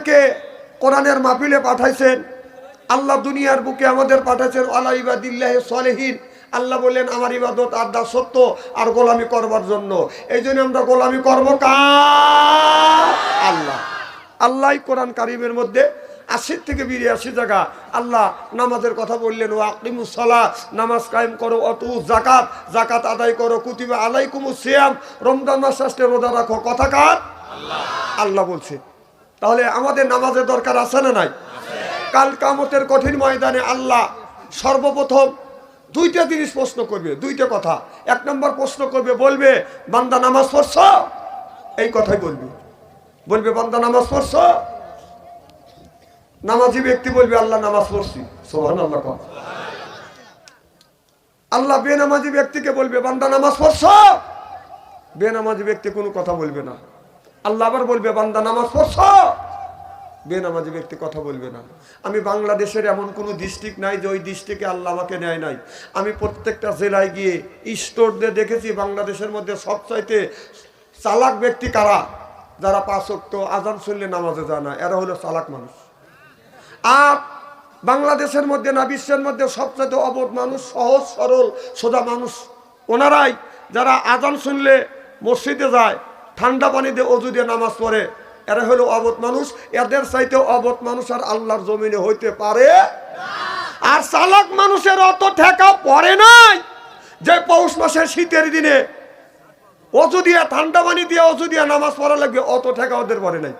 আমাদেরকে কোরআনের মাহফিলে পাঠাইছেন, আল্লাহ দুনিয়ার বুকে আমাদের পাঠাইছেন আলা ইবাদিল্লাহি সলিহিন। আল্লাহ বললেন আমার ইবাদত আর দাসত্ব আর গোলামি করবার জন্য। এই জন্য আমরা গোলামি করব কার? আল্লাহ। আল্লাহ কোরআন কারিমের মধ্যে ৮০ থেকে ৮২ জায়গা আল্লাহ নামাজের কথা বললেন, ও আকিমুস সালাহ, নামাজ কায়েম করো, অতু যাকাত, যাকাত আদায় করো, কুতিবা আলাইকুমুস সিয়াম, রমজান মাস আসলে রোজা রাখো। কথা কার? আল্লাহ। আল্লাহ বলছে। তাহলে আমাদের নামাজের দরকার আছে না নাই? কাল কিয়ামতের কঠিন ময়দানে আল্লাহ সর্বপ্রথম দুইটা জিনিস প্রশ্ন করবে, দুইটা কথা। এক নম্বর প্রশ্ন করবে, বলবে বান্দা নামাজ পড়ছ? এই কথাই বলবে, বলবে বান্দা নামাজ পড়ছ? নামাজি ব্যক্তি বলবে আল্লাহ নামাজ পড়ছি। সুবহানাল্লাহ। আল্লাহ বেনামাজি ব্যক্তিকে বলবে বান্দা নামাজ পড়ছ? বেনামাজি ব্যক্তি কোনো কথা বলবে না। আল্লাহ আবার বলবে বান্দা নামাজ পড়ছ? বেনামাজি ব্যক্তি কথা বলবে না। আমি বাংলাদেশের এমন কোনো ডিস্ট্রিক্ট নাই যে ওই ডিস্ট্রিক্টে আল্লাহ আমাকে নেয় নাই। আমি প্রত্যেকটা জেলায় গিয়ে স্টোরদের দেখেছি বাংলাদেশের মধ্যে সবচাইতে চালাক ব্যক্তি কারা? যারা ৫ ওয়াক্ত আযান শুনলে নামাজে যায় না, এরা হলো চালাক মানুষ। আর বাংলাদেশের মধ্যে না বিশ্বের মধ্যে সবচেয়ে অবধ মানুষ, সহজ সরল সোজা মানুষ ওনারাই, যারা আযান শুনলে মসজিদে যায়, ঠান্ডা পানি দিয়ে অজু দিয়ে নামাজ পড়ে, এরা হলো অবধ মানুষ। এদের চাইতে অবধ মানুষ আর আল্লাহর জমিনে হইতে পারে। আর চালাক মানুষের অত ঠেকা পড়ে নাই যে পৌষ মাসের শীতের দিনে অজু দিয়ে ঠান্ডা পানি দিয়ে অজু দিয়ে নামাজ পড়া লাগবে, অত ঠেকা ওদের পড়ে নাই।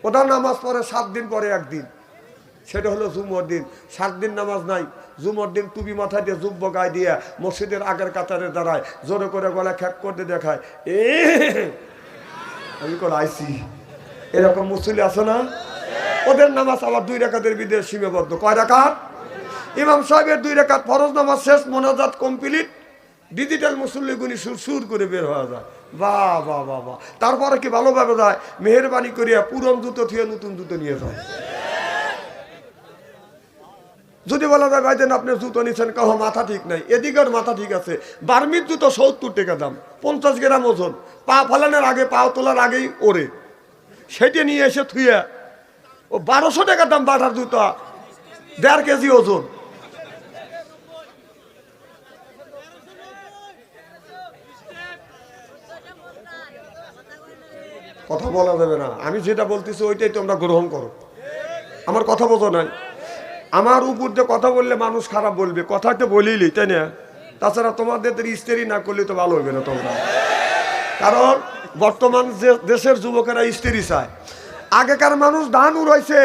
ওরা নামাজ পড়ে 7 দিন পরে একদিন, সেটা হলো জুমার দিন। 7 দিন নামাজ নাই, জুমার দিন টুপি মাথা দিয়ে জুব্ব গায়ে দিয়ে মসজিদের আগের কাতারে দাঁড়ায়, জোরে করে গলা খ্যাক করতে দেখায়, আমি কোন আইসি। এরকম মুসল্লি আছে না? ওদের নামাজ আবার 2 রাকাতের ভিতরে সীমাবদ্ধ। কয় রাকাত? ইমাম সাহেবের 2 রাকাত ফরজ নামাজ শেষ, মোনাজাত কমপ্লিট, ডিজিটাল মুসল্লি গুনি সুর করে বের হওয়া যায়। বাহ বাহ বাহ বাহ। তারপরে কি ভালোভাবে যায়, মেহেরবানি করিয়া পুরন জুতো থুয়ে নতুন জুতো নিয়ে যায়। যদি বলা যায় ভাইজান আপনি জুতো নিচ্ছেন, কহ মাথা ঠিক নাই, এদিকের মাথা ঠিক আছে। বার্মির জুতো 70 টাকা দাম, 50 গ্রাম ওজন, পা ফালানোর আগে, পা তোলার আগেই ওরে, সেটা নিয়ে এসে থুয়ে ও 1200 টাকা দাম বাটার জুতো, 1.5 কেজি ওজন। কথা বলা যাবে না, আমি যেটা বলতেছি ওইটাই তোমরা গ্রহণ করো। আমার কথা বোঝো নাই? আমার উপর দিয়ে কথা বললে মানুষ খারাপ বলবে, কথা তো বলিলি, তাই না? তাছাড়া তোমাদের স্ত্রী না করলে তো ভালো হবে না তোমরা। কারণ বর্তমান যে দেশের যুবকেরা স্ত্রী চায়। আগেকার মানুষ ধান উড়াইছে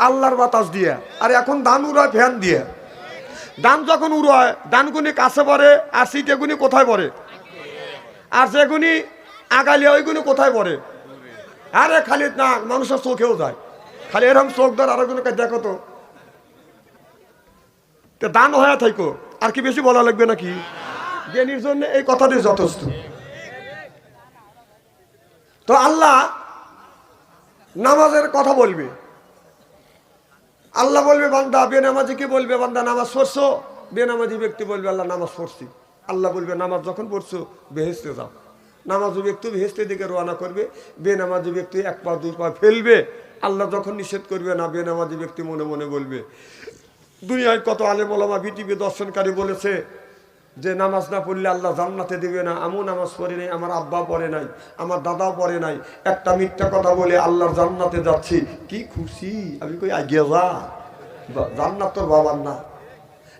আল্লাহর বাতাস দিয়ে, আর এখন ধান উড়ায় ফ্যান দিয়ে। ধান যখন উড়ায় ধানগুনি কাছে পড়ে, আর সিটেগুনি কোথায় পড়ে? আর যেগুনি আগালিয়া ওইগুনি কোথায় পড়ে? আরে খালি না, মানুষের চোখেও যায়, খালি এরকম চোখ ধর আরেকজনকে দেখো তো, দান হয়ে থাকো। আর কি বেশি বলা লাগবে নাকি? জ্ঞানীর জন্য এই কথাটি যথেষ্ট। তো আল্লাহ নামাজের কথা বলবে। আল্লাহ বলবে বান্দা, বেনামাজি কি বলবে বান্দা নামাজ পড়ছো? বেনামাজি ব্যক্তি বলবে আল্লাহ নামাজ পড়ছি। আল্লাহ বলবে নামাজ যখন পড়ছো বেহেশতে যাও। নামাজি ব্যক্তি বেহেশতের দিকে রওনা করবে, বেনামাজি ব্যক্তি 1 পা 2 পা ফেলবে। আল্লাহ যখন নিষেধ করবে না, বেনামাজি ব্যক্তি মনে মনে বলবে। দুনিয়ায় কত আলেম ওলামা বিটিভি দর্শনকারী বলেছে যে নামাজ না পড়লে আল্লাহ জান্নাতে দিবে না। আমিও নামাজ পড়ি নাই, আমার আব্বা পড়ে নাই, আমার দাদাও পড়ে নাই, একটা মিথ্যা কথা বলে আল্লাহর জান্নাতে যাচ্ছি, কি খুশি। আমি কই আগিয়ে যা, জান্নাত তোর বাবার না।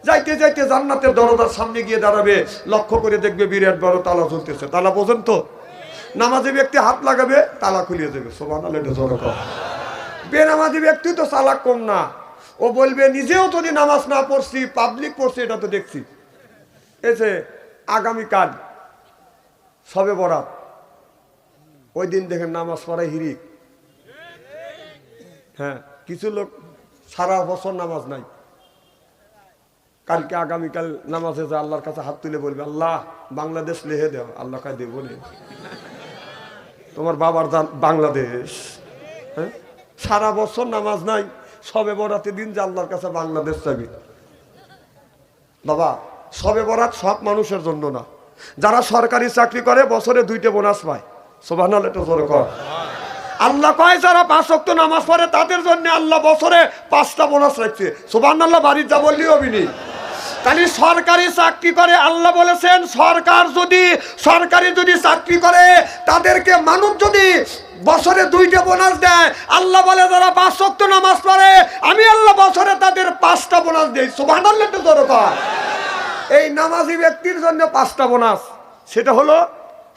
যাইতে যাইতে জান্নাতের দরজার সামনে গিয়ে দাঁড়াবে, লক্ষ্য করে দেখবে বিরাট বড় তালা ঝুলতেছে। তালা বোঝেন তো? নামাজি ব্যক্তি হাত লাগাবে, তালা খুলিয়ে দেবে। সুবহানাল্লাহ। বেনামাজি ব্যক্তি তো চালাক কম না, ও বলবে নিজেও যদি নামাজ না পড়ছি, পাবলিক পড়ছে এটা তো দেখছি। এসে আগামীকাল শবে বরাত, ওই দিন দেখেন নামাজ পড়ায় হিরিক। হ্যাঁ, কিছু লোক সারা বছর নামাজ নাই, কালকে আগামীকাল নামাজে যা আল্লাহর কাছে হাত তুলে বলবে আল্লাহ বাংলাদেশ লেহে দেও। আল্লাহ কায় দেবো নে, তোমার বাবার বাংলাদেশ। হ্যাঁ, সারা বছর নামাজ নাই, শবে বরাতের দিন যে আল্লাহর কাছে বাংলাদেশ চাবি। বাবা, শবে বরাত সব মানুষের জন্য না। যারা সরকারি চাকরি করে বছরে 2টে বোনাস পায়। সুবহানাল্লাহ, এটা জোরে কর। আল্লাহ কয় যারা 5 ওয়াক্ত নামাজ পড়ে তাদের জন্য আল্লাহ বছরে 5টা বোনাস রাখছে। সুবহানাল্লাহ বাড়ির যা বললি হবিনি। তাহলে সরকারি চাকরি করে, আল্লাহ বলেছেন সরকারি যদি চাকরি করে তাদেরকে মানুষ যদি বছরে 2টা বোনাস দেয়, আল্লাহ বলে যারা 5 ওয়াক্ত নামাজ পড়ে আমি আল্লাহ বছরে তাদের 5টা বোনাস দেই। সুবহানাল্লাহ তো দরকার। এই নামাজি ব্যক্তির জন্য 5টা বোনাস, সেটা হলো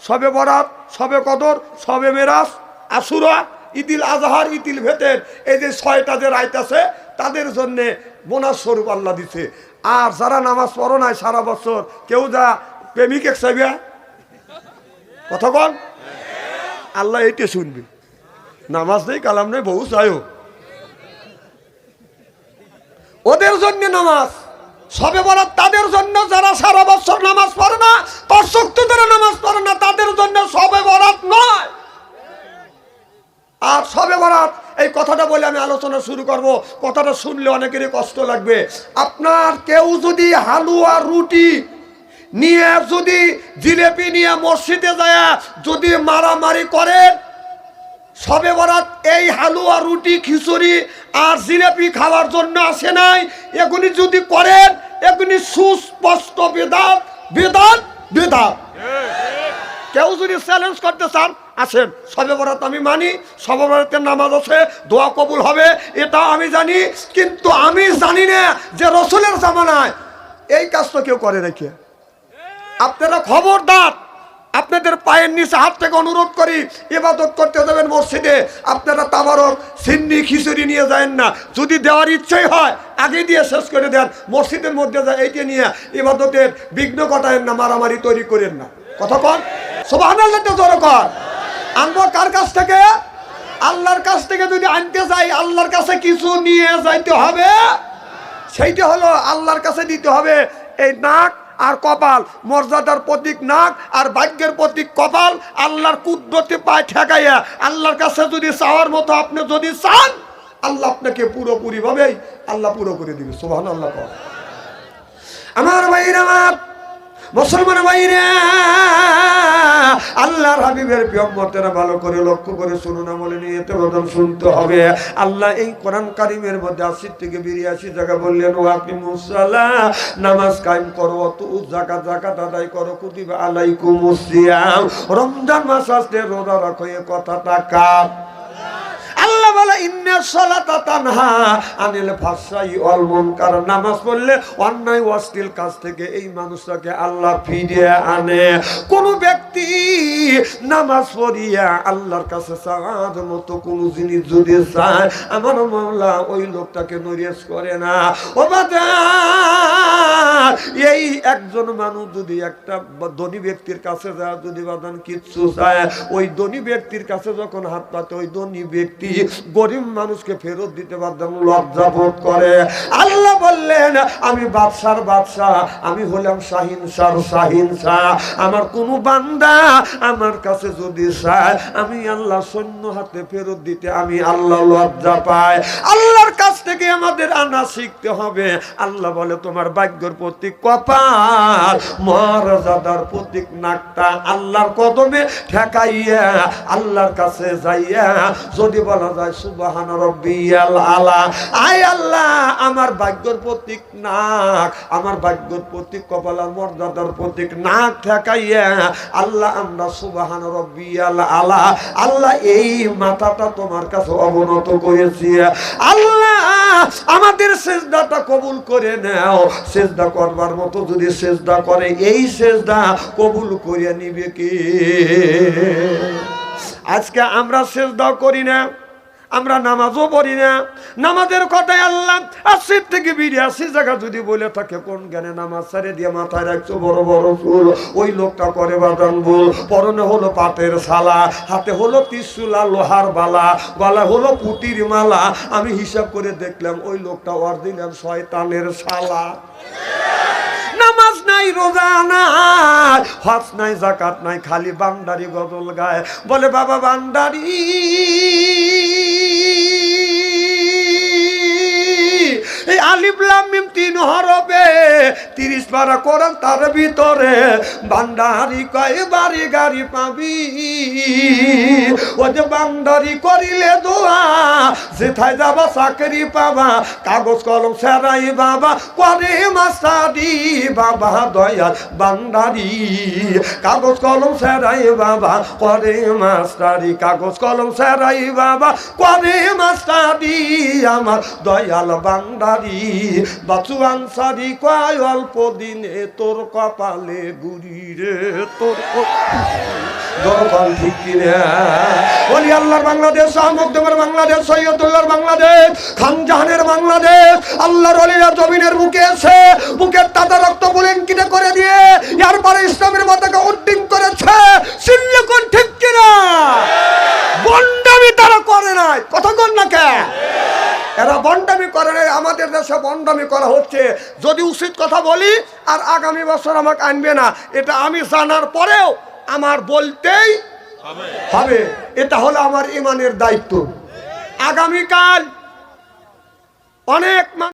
শবে বরাত, শবে কদর, শবে মেরাজ, আশুরা, ঈদুল আজহার, ঈদুল ফিতর, এই যে 6টা যে রাত আছে তাদের জন্য বোনাস স্বরূপ আল্লাহ দিছে। আর যারা নামাজ পড়ো নাই সারা বছর, কেউ যা প্রেমিক এক চাইবে কথা কন, আল্লাহ এইটা শুনবে। নামাজ নেই, কালাম নেই, বহু চাইও, ওদের জন্য নামাজ। শবে বরাত তাদের জন্য যারা সারা বছর নামাজ পড়ে না, 5 ওয়াক্ত ধরে নামাজ পড়ে না, তাদের জন্য শবে বরাত নয়। আর শবে বরাত এই কথাটা বলে আমি আলোচনা শুরু করব। কথাটা শুনলে অনেকেরই কষ্ট লাগবে। আপনার কেউ যদি হালুয়া রুটি নিয়ে, যদি জিলেপি নিয়ে মসজিদে যায় যদি মারামারি করেন, শবে বরাত এই হালুয়া রুটি খিচুড়ি আর জিলেপি খাওয়ার জন্য আসে নাই, এগুলি যদি করেন এগুলি সুস্পষ্ট বেদাত বেদাত বেদাত। কেউ যদি চ্যালেঞ্জ করতে চান আসেন, শবে বরাত আমি মানি, শবে বরাতের নামাজ আছে, দোয়া কবুল হবে, এটা আমি জানি। কিন্তু আমি জানি না যে রসুলের জামানায় এই কাজটা কেউ করে নাকি। আপনারা খবরদার, আপনাদের পায়ের নিচে হাত থেকে অনুরোধ করি, ইবাদত করতে যাবেন মসজিদে, আপনারা তাবারক সিন্নি খিচুড়ি নিয়ে যাবেন না। যদি দেওয়ার ইচ্ছাই হয় আগে দিয়ে শেষ করে দেন, মসজিদের মধ্যে যায় এইটা নিয়ে ইবাদতের বিঘ্ন ঘটায়েন না, মারামারি তৈরি করেন না। কথা কন সুবহানাল্লাহ তো জোরে কর। আনবো কার কাছ থেকে? আল্লাহর কাছ থেকে। যদি আনতে যাই আল্লাহর কাছে কিছু নিয়ে যাইতে হবে, সেইটা হলো আল্লাহর কাছে দিতে হবে এই নাক আর কপাল, মর্যাদার প্রতীক নাক আর ভাগ্যের প্রতীক কপাল। আল্লাহর কুদরতে পায় ঠেকাইয়া আল্লাহর কাছে যদি চাওয়ার মতো আপনি যদি চান, আল্লাহ আপনাকে পুরোপুরি ভাবেই আল্লাহ পুরো করে দিবে। সুবহানাল্লাহ। আমার ভাইরা, আমার মুসলমান ভাইরা, আল্লাহর হাবিবের প্রিয়ম্বতেরা ভালো করে লক্ষ্য করে শুনুন, আমলে নিয়ে বদল শুনতে হবে। আল্লাহ এই কোরআন কারিমের মধ্যে 80 থেকে 82 জায়গা বললেন, ও আপনি মুসাল্লাহ, নামাজ কায়েম করো, অত যাকাত আদায় করো, কুতিবা আলাইকুমুস সিয়াম, রমজান মাস আসলে রোজা রাখো। এই কথাটা কার? আল্লাহ বলে ইন্নাস সালাতা তানহা আনিল ফাহশাই ওয়াল মুনকার। নামাজ পড়লে অন্যায় অশ্লীল কাজ থেকে এই মানুষটাকে আল্লাহ ফিরিয়ে আনে। কোন ব্যক্তি নামাজ পড়িয়া আল্লাহর কাছে চাওয়ার মতো কোন জিনিস যদি চায়, আমার মাওলা ওই লোকটাকে নৈরাশ করে না। ও বাজার, এই একজন মানুষ যদি একটা ধনী ব্যক্তির কাছে যায়, যদি বাদান কিচ্ছু চায়, ওই ধনী ব্যক্তির কাছে যখন হাত পাতে, ওই ধনী ব্যক্তি গরিব মানুষকে ফেরত দিতে পারতাম লজ্জা বোধ করে। আল্লাহ বললেন, আমি বাদশার বাদশাহ, আমি হলাম শাহিনশার শাহিনশাহ। আমার কোন বান্দা আমার কাছে যদি চায়, আমি আল্লাহ সৈন্য হাতে ফেরত দিতে আমি আল্লাহ লজ্জা পাই। আল্লাহর কাছ থেকে আমাদের আনা শিখতে হবে। আল্লাহ বলে তোমার ভাগ্যের প্রতীক কপাল, মর্যাদার প্রতীক নাকটা আল্লাহর কদমে ঠেকাইয়া আল্লাহর কাছে যাইয়া যদি বলা যায় সুবহান রাব্বিয়াল আলা, আয় আল্লাহ আমার ভাগ্যের প্রতীক নাক, আমার ভাগ্যের প্রতীক কপাল, আর মর্যাদার প্রতীক নাক ঠেকাইয়া আল্লাহ আমরা সুবহান রাব্বিয়াল আলা, আল্লাহ এই মাথাটা তোমার কাছে অবনত করেছি, আল্লাহ আমাদের সিজদাটা কবুল করে নাও। সিজদা করবার মতো যদি সিজদা করে, এই সিজদা কবুল করে নিবে কে? আজকে আমরা সিজদা করি না, আমরা নামাজও পড়ি না। নামাজের কথায় আল্লাহ 80 থেকে 82 জায়গা যদি বলে থাকে, কোন জ্ঞানে নামাজ ছেড়ে দিয়ে মাথায় রাখছো বড় বড় চুল, ওই লোকটা করে বাদান ভুল। পরনে হলো পাটের শালা, হাতে হলো ত্রিশূলা লোহার বালা, গলা হলো পুটির মালা। আমি হিসাব করে দেখলাম ওই লোকটা অরিজিনাল শয়তানের শালা। নামাজ নাই, রোজা নাই, হজ নাই, যাকাত নাই, খালি বান্দারি গজল গায়। বলে বাবা বান্দারি, এই আলিফ লাম মিম 3 হরফে 30 পারা কোরআন তার ভিতরে ভান্ডারি কয় বাড়ি গাড়ি পাবি ও যে ভান্ডারি করিলে দোয়া যেথায় যাবা চাকরি পাবা কাগজ কলম সেরাই বাবা করে মাস্টারি বাবা দয়াল ভান্ডারি কাগজ কলম সেরাই বাবা করে মাস্টারি কাগজ কলম সেরাই বাবা করে মাস্টারি আমার দয়াল ভান্ডারি বাচু আনসারি কয় অল্প দিনে তোর কপালে গুড়ি রে তোর দরকার ঠিক কিনা বলি আল্লাহর বাংলাদেশ শাহ মখদুমের বাংলাদেশ সৈয়দুল্লাহর বাংলাদেশ খানজাহানের বাংলাদেশ আল্লাহর ওলিরা জমিনের বুকে এসে বুকের তাজা রক্ত বুলেঙ্কিতে করে দিয়ে এরপরে ইসলামের মাতাকে উড্ডিং করেছে শুনলে কোন ঠিক কিনা বন্ডামি তারা করে নাই কথা কোন না কে এরা বন্ডামি করে নাই আমাদের দেশে বন্ডামি করা হচ্ছে যদি উচিত কথা বলি আর আগামী বছর আমাকে আনবে না এটা আমি জানার পরেও আমার বলতেই হবে এটা হলো আমার ইমানের দায়িত্ব আগামীকাল অনেক